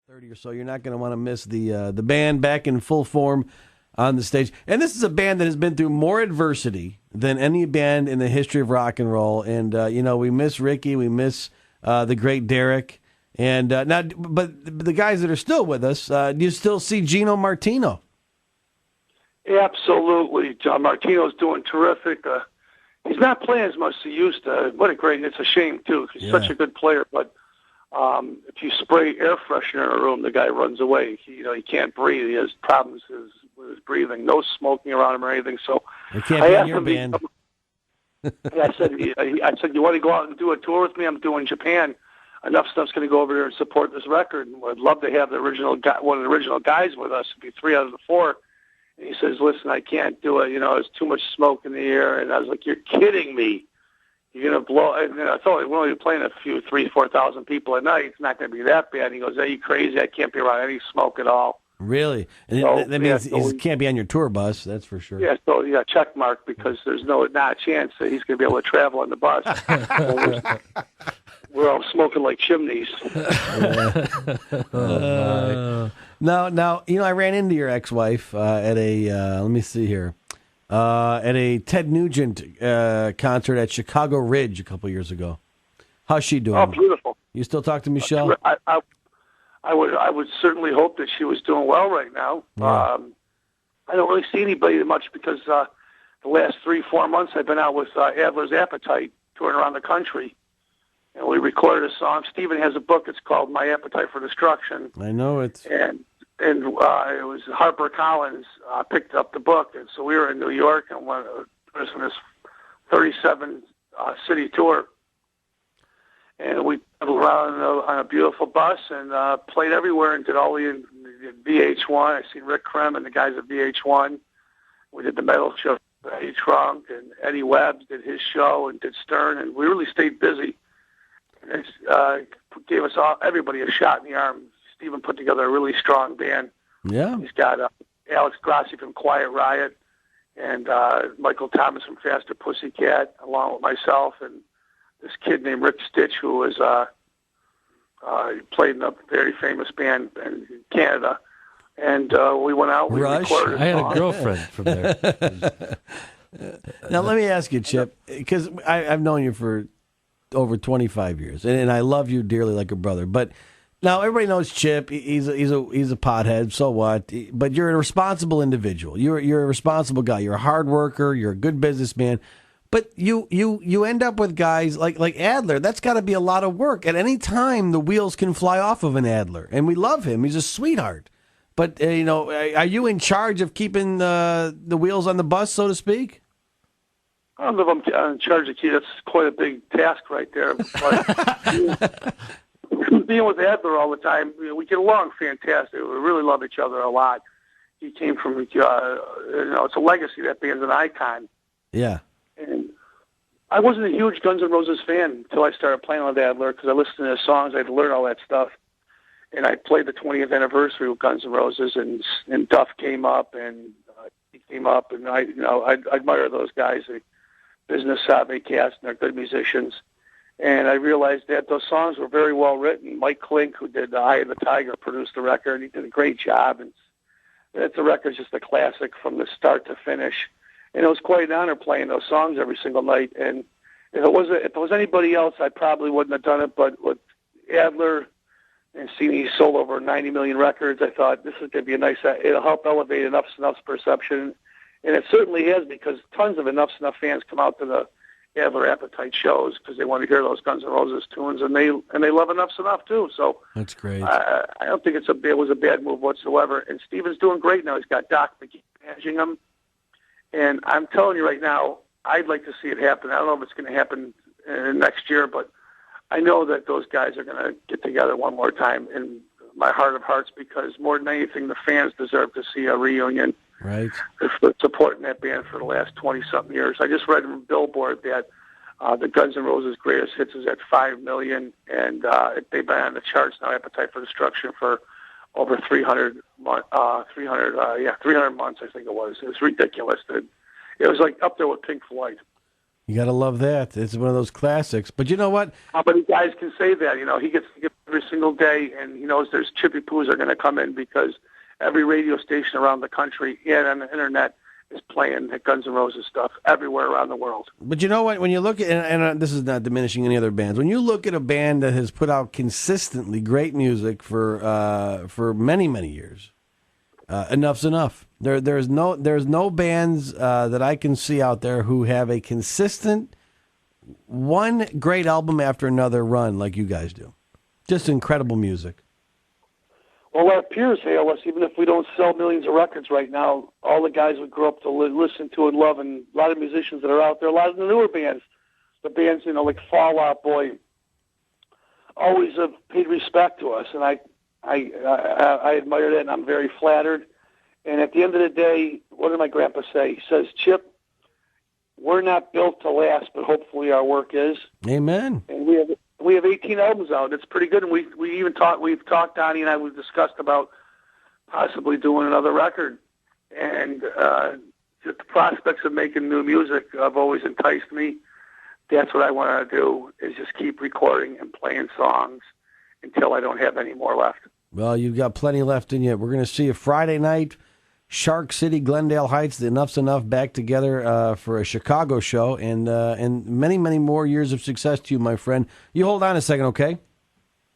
30 or so, you're not going to want to miss the band back in full form on the stage. And this is a band that has been through more adversity than any band in the history of rock and roll. And, we miss Ricky. We miss the great Derek. And but the guys that are still with us, do you still see Gino Martino? Absolutely. John Martino's doing terrific. He's not playing as much as he used to. It's a shame, too. He's such a good player, but if you spray air freshener in a room, the guy runs away. He can't breathe. He has problems with his breathing. No smoking around him or anything. So it can't be in your band. I said, you want to go out and do a tour with me? I'm doing Japan. Enuff Z'nuff's going to go over there and support this record. And I'd love to have one of the original guys with us. It'd be 3 out of the 4. And he says, listen, I can't do it. There's too much smoke in the air. And I was like, you're kidding me. You're going to blow. And I thought we're only playing a few, 3,000 to 4,000 people a night. It's not going to be that bad. And he goes, are you crazy? I can't be around any smoke at all. Really? And so, that means he can't be on your tour bus, that's for sure. Yeah, so check mark, because there's not a chance that he's going to be able to travel on the bus. We're all smoking like chimneys. Now, I ran into your ex-wife at a, let me see here, at a Ted Nugent concert at Chicago Ridge a couple years ago. How's she doing? Oh, beautiful. You still talk to Michelle? I would certainly hope that she was doing well right now. Yeah. I don't really see anybody much because the last 3-4 months I've been out with Adler's Appetite, touring around the country. And we recorded a song. Steven has a book. It's called My Appetite for Destruction. I know it. And it was Harper Collins picked up the book. And so we were in New York and went on this 37-city tour. And we traveled around on a beautiful bus and played everywhere and did all the VH1. I seen Rick Krem and the guys at VH1. We did the metal show, Eddie Trunk, and Eddie Webb did his show and did Stern. And we really stayed busy. It gave us everybody a shot in the arm. Steven put together a really strong band. Yeah. He's got Alex Grassi from Quiet Riot and Michael Thomas from Faster Pussycat, along with myself and this kid named Rick Stitch, who was played in a very famous band in Canada. And we went out. We recorded. I had a girlfriend from there. Now let me ask you, Chip, because I've known you for over 25 years, and I love you dearly like a brother. But now everybody knows Chip. He's a pothead. So what? But you're a responsible individual. You're a responsible guy. You're a hard worker. You're a good businessman. But you end up with guys like Adler. That's got to be a lot of work. At any time, the wheels can fly off of an Adler, and we love him. He's a sweetheart. But are you in charge of keeping the wheels on the bus, so to speak? I don't know if I'm in charge of that's quite a big task right there. But being with Adler all the time, we get along fantastic. We really love each other a lot. He came from, it's a legacy. That band's an icon. Yeah. And I wasn't a huge Guns N' Roses fan until I started playing with Adler because I listened to his songs. I had to learn all that stuff. And I played the 20th anniversary with Guns N' Roses, and Duff came up, and he came up, and I admire those guys. Business Savvy cast, and they're good musicians. And I realized that those songs were very well written. Mike Klink, who did Eye of the Tiger, produced the record. He did a great job. And the record's just a classic from the start to finish. And it was quite an honor playing those songs every single night. And if it was anybody else, I probably wouldn't have done it. But with Adler and seeing he sold over 90 million records, I thought this is going to be it'll help elevate Enuff Z'nuff's perception. And it certainly has, because tons of Enuff Z'nuff fans come out to the Adler Appetite shows because they want to hear those Guns N' Roses tunes, and they love Enuff Z'nuff too. So that's great. I don't think it was a bad move whatsoever. And Steven's doing great now. He's got Doc McGee managing him, and I'm telling you right now, I'd like to see it happen. I don't know if it's going to happen next year, but I know that those guys are going to get together one more time in my heart of hearts, because more than anything, the fans deserve to see a reunion. Right. For supporting that band for the last 20-something years. I just read from Billboard that the Guns N' Roses' greatest hits is at 5 million, and they've been on the charts now, Appetite for Destruction, for over 300 months, I think it was. It was ridiculous. It was like up there with Pink Floyd. You got to love that. It's one of those classics. But you know what? How many guys can say that? He gets to get every single day, and he knows there's chippy poos are going to come in because every radio station around the country and on the internet is playing the Guns N' Roses stuff everywhere around the world. But you know what? When you look at, and this is not diminishing any other bands, when you look at a band that has put out consistently great music for many, many years, Enuff Z'nuff. There's no bands that I can see out there who have a consistent one great album after another run like you guys do. Just incredible music. Well, our peers hail us, even if we don't sell millions of records right now. All the guys we grew up to listen to and love, and a lot of musicians that are out there, a lot of the newer bands, the bands like Fall Out Boy, always have paid respect to us, and I admire that, and I'm very flattered. And at the end of the day, what did my grandpa say? He says, Chip, we're not built to last, but hopefully our work is. Amen. And we have 18 albums out. It's pretty good. And we've talked, Donnie and I, we've discussed about possibly doing another record. And just the prospects of making new music have always enticed me. That's what I want to do, is just keep recording and playing songs until I don't have any more left. Well, you've got plenty left in you. We're going to see you Friday night, Shark City, Glendale Heights, the Enuff Z'nuff back together for a Chicago show, and many, many more years of success to you, my friend. You hold on a second, okay?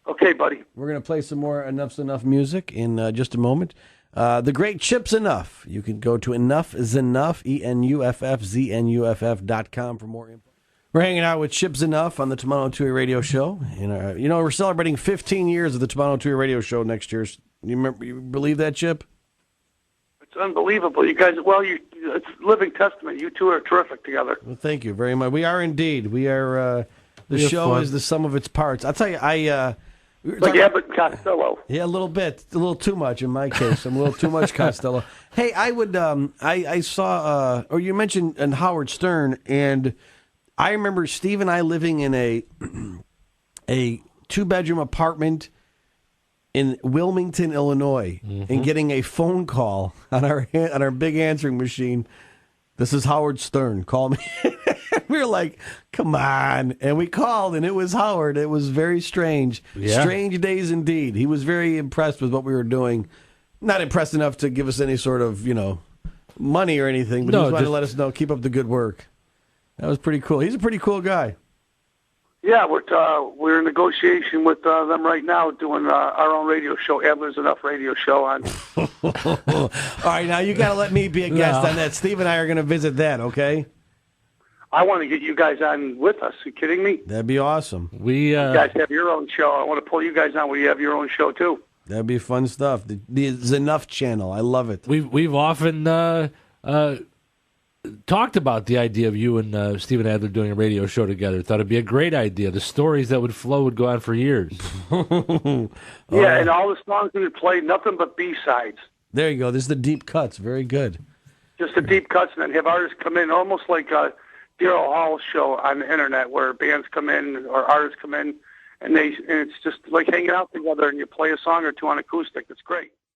Okay, buddy. We're going to play some more Enuff Z'nuff music in just a moment. The great Chip Z'nuff. You can go to Enuff Z'nuff, ENUFFZNUFF.com for more info. We're hanging out with Chip Z'nuff on the Tomano Touhy Radio Show. And, we're celebrating 15 years of the Tomano Touhy Radio Show next year. You believe that, Chip? It's unbelievable. You guys, it's living testament. You two are terrific together. Well, thank you very much. We are indeed. We are, the show is the sum of its parts. I'll tell you, like Abbott and Costello. Yeah, a little bit. A little too much in my case. I'm a little too much Costello. Hey, I would, I saw, or you mentioned Howard Stern, and I remember Steve and I living in a 2-bedroom apartment in Wilmington, Illinois, and getting a phone call on our big answering machine. This is Howard Stern. Call me. We were like, come on. And we called, and it was Howard. It was very strange. Yeah. Strange days indeed. He was very impressed with what we were doing. Not impressed enough to give us any sort of, money or anything, but he just wanted to let us know, keep up the good work. That was pretty cool. He's a pretty cool guy. Yeah, we're in negotiation with them right now, doing our own radio show, Enuff Z'nuff radio show on. All right, now you got to let me be a guest on that. Steve and I are going to visit that, okay? I want to get you guys on with us. Are you kidding me? That'd be awesome. You guys have your own show. I want to pull you guys on where you have your own show too. That'd be fun stuff. The Z'nuff channel. I love it. We've often talked about the idea of you and Steven Adler doing a radio show together. Thought it'd be a great idea. The stories that would flow would go on for years. Yeah, and all the songs we would play, nothing but B-sides. There you go. This is the deep cuts. Very good. Just the deep cuts, and then have artists come in, almost like Daryl Hall's show on the internet, where bands come in or artists come in, and it's just like hanging out together, and you play a song or two on acoustic. It's great.